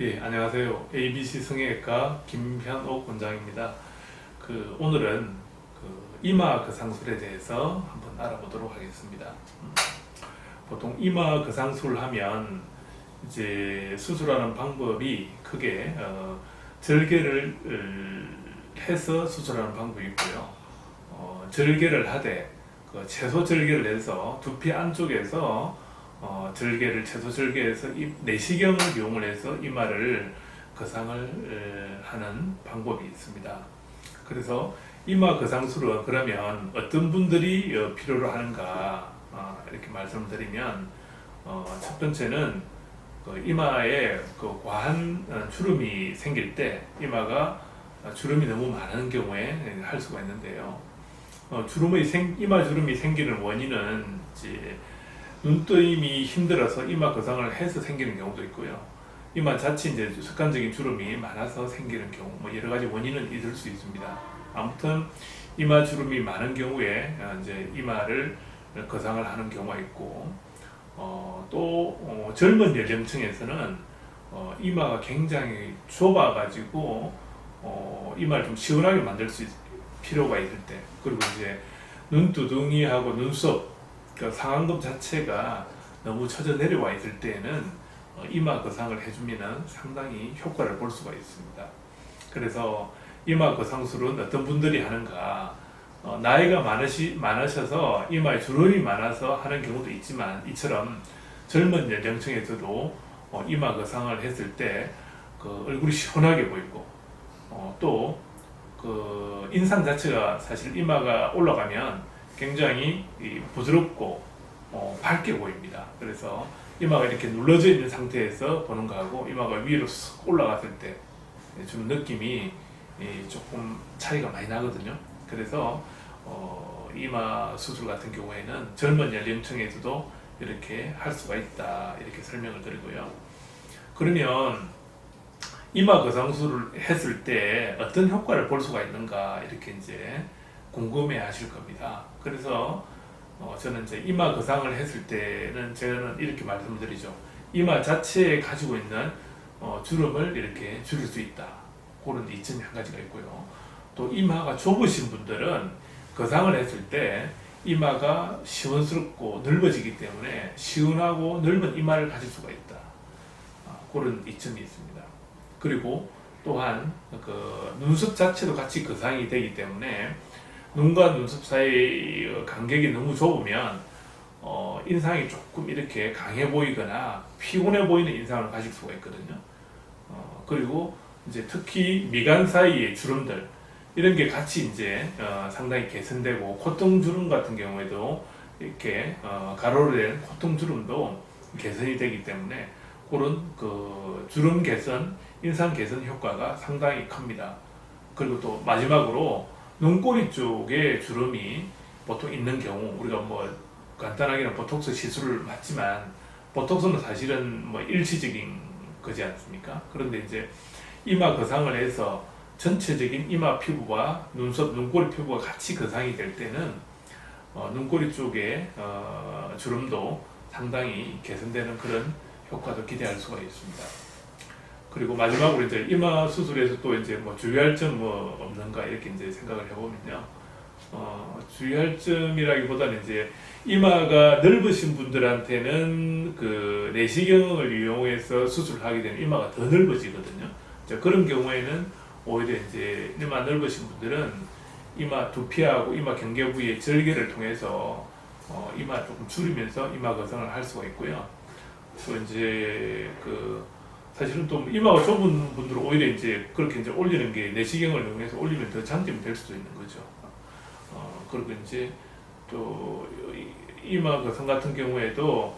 예, 안녕하세요. ABC 성형외과 김현옥 원장입니다. 오늘은 이마 거상술에 대해서 한번 알아보도록 하겠습니다. 보통 이마 거상술 하면 이제 수술하는 방법이 크게 절개를 해서 수술하는 방법이 있고요. 절개를 하되 채소 절개를 해서 두피 안쪽에서 채소 절개해서 내시경을 이용을 해서 이마를 거상을 하는 방법이 있습니다. 그래서 이마 거상술은 그러면 어떤 분들이 필요로 하는가 이렇게 말씀을 드리면 첫 번째는 이마에 과한 주름이 생길 때 이마가 주름이 너무 많은 경우에 할 수가 있는데요. 이마 주름이 생기는 원인은 이제 눈뜨임이 힘들어서 이마 거상을 해서 생기는 경우도 있고요. 이마 자체 이제 습관적인 주름이 많아서 생기는 경우, 여러 가지 원인은 있을 수 있습니다. 아무튼 이마 주름이 많은 경우에 이제 이마를 거상을 하는 경우가 있고, 또 젊은 연령층에서는 이마가 굉장히 좁아가지고 이마를 좀 시원하게 만들 수 필요가 있을 때, 그리고 이제 눈두덩이하고 눈썹 상안검 자체가 너무 처져 내려와 있을 때에는 이마 거상을 해주면 상당히 효과를 볼 수가 있습니다. 그래서 이마 거상술은 어떤 분들이 하는가, 나이가 많으셔서 이마에 주름이 많아서 하는 경우도 있지만, 이처럼 젊은 연령층에서도 이마 거상을 했을 때 얼굴이 시원하게 보이고, 또 인상 자체가 사실 이마가 올라가면 굉장히 부드럽고 밝게 보입니다. 그래서 이마가 이렇게 눌러져 있는 상태에서 보는 거하고 이마가 위로 쑥 올라갔을 때 주는 느낌이 조금 차이가 많이 나거든요. 그래서 이마 수술 같은 경우에는 젊은 연령층에서도 이렇게 할 수가 있다, 이렇게 설명을 드리고요. 그러면 이마 거상술을 했을 때 어떤 효과를 볼 수가 있는가, 이렇게 이제 궁금해 하실 겁니다. 그래서 저는 이제 이마 거상을 했을 때는 저는 이렇게 말씀을 드리죠. 이마 자체에 가지고 있는 주름을 이렇게 줄일 수 있다. 그런 이점이 한 가지가 있고요. 또 이마가 좁으신 분들은 거상을 했을 때 이마가 시원스럽고 넓어지기 때문에 시원하고 넓은 이마를 가질 수가 있다. 그런 이점이 있습니다. 그리고 또한 눈썹 자체도 같이 거상이 되기 때문에 눈과 눈썹 사이 간격이 너무 좁으면 인상이 조금 이렇게 강해 보이거나 피곤해 보이는 인상을 가질 수가 있거든요. 그리고 이제 특히 미간 사이의 주름들, 이런 게 같이 이제 상당히 개선되고, 콧등주름 같은 경우에도 이렇게 가로로 된 콧등주름도 개선이 되기 때문에 그런 주름 개선, 인상 개선 효과가 상당히 큽니다. 그리고 또 마지막으로 눈꼬리 쪽에 주름이 보통 있는 경우, 우리가 간단하게는 보톡스 시술을 맞지만, 보톡스는 사실은 일시적인 거지 않습니까? 그런데 이제 이마 거상을 해서 전체적인 이마 피부와 눈썹, 눈꼬리 피부가 같이 거상이 될 때는 눈꼬리 쪽에 주름도 상당히 개선되는 그런 효과도 기대할 수가 있습니다. 그리고 마지막으로 이제 이마 수술에서 또 이제 주의할 점 없는가, 이렇게 이제 생각을 해보면요. 주의할 점이라기보다는 이제 이마가 넓으신 분들한테는 내시경을 이용해서 수술을 하게 되면 이마가 더 넓어지거든요. 그런 경우에는 오히려 이제 이마 넓으신 분들은 이마 두피하고 이마 경계 부위의 절개를 통해서 이마 조금 줄이면서 이마 거상을 할 수가 있고요. 또 이제 사실은 또 이마가 좁은 분들은 오히려 이제 그렇게 이제 올리는 게 내시경을 이용해서 올리면 더 장점이 될 수도 있는 거죠. 그리고 이제 또 이마 거상 같은 경우에도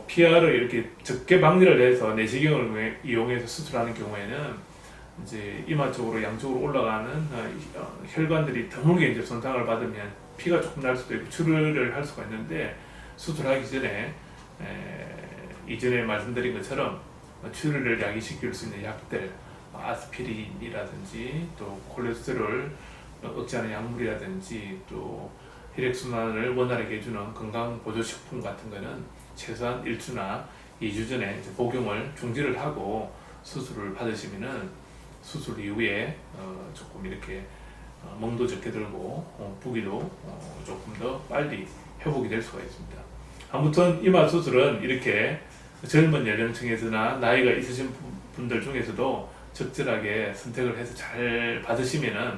PR을 이렇게 적게 박리를 해서 내시경을 이용해서 수술하는 경우에는 이제 이마 쪽으로 양쪽으로 올라가는 혈관들이 드물게 이제 손상을 받으면 피가 조금 날 수도 있고 출혈을 할 수가 있는데, 수술하기 전에 이전에 말씀드린 것처럼 출혈을 야기시킬 수 있는 약들, 아스피린이라든지 또 콜레스테롤 억제하는 약물이라든지 또 혈액순환을 원활하게 해주는 건강보조식품 같은 거는 최소한 1주나 2주 전에 복용을 중지를 하고 수술을 받으시면은 수술 이후에 조금 이렇게 멍도 적게 들고 부기도 조금 더 빨리 회복이 될 수가 있습니다. 아무튼 이마 수술은 이렇게 젊은 연령층에서나 나이가 있으신 분들 중에서도 적절하게 선택을 해서 잘 받으시면은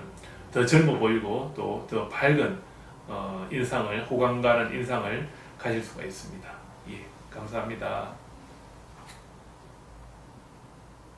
더 젊어 보이고 또 더 밝은 인상을, 호감 가는 인상을 가질 수가 있습니다. 예, 감사합니다.